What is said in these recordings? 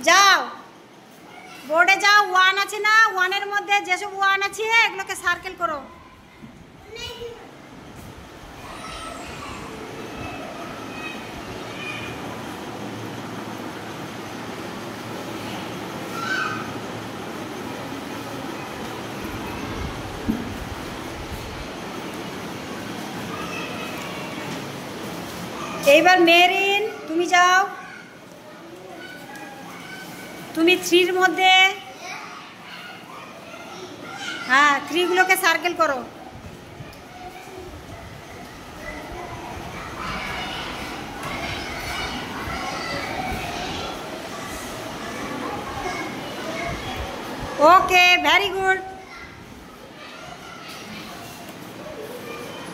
যাও বোর্ডে যাও, ওয়ান আছে না, ওয়ানের মধ্যে যেসব ওয়ান আছে এগুলোকে সার্কেল করো। এইবার মেরিন তুমি যাও, তুমি থ্রির মধ্যে, হ্যাঁ থ্রিগুলোকে সার্কেল করো। ওকে ভেরি গুড,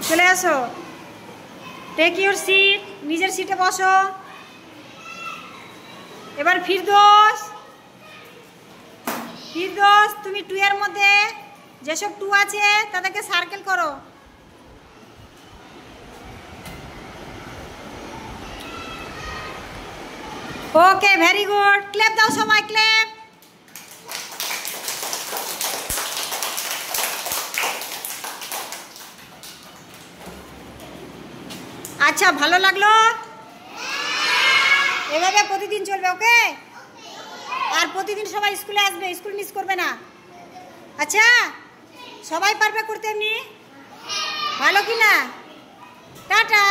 চলে আসো, টেক ইউর সিট, নিজের সিটে বসো। এবার ফিরদৌস, ফিরদৌস তুমি টু এর মধ্যে যেসব টু আছে তাদেরকে সার্কেল করো। ওকে ভেরি গুড, ক্ল্যাপ দাও সবাই, ক্ল্যাপ। আচ্ছা ভালো লাগলো? এভাবে প্রতিদিন চলবে, ওকে? আর প্রতিদিন সবাই স্কুলে আসবে, স্কুল মিস করবে না। আচ্ছা সবাই পারবে করতে এমনি? ভালো কি না? টাটা।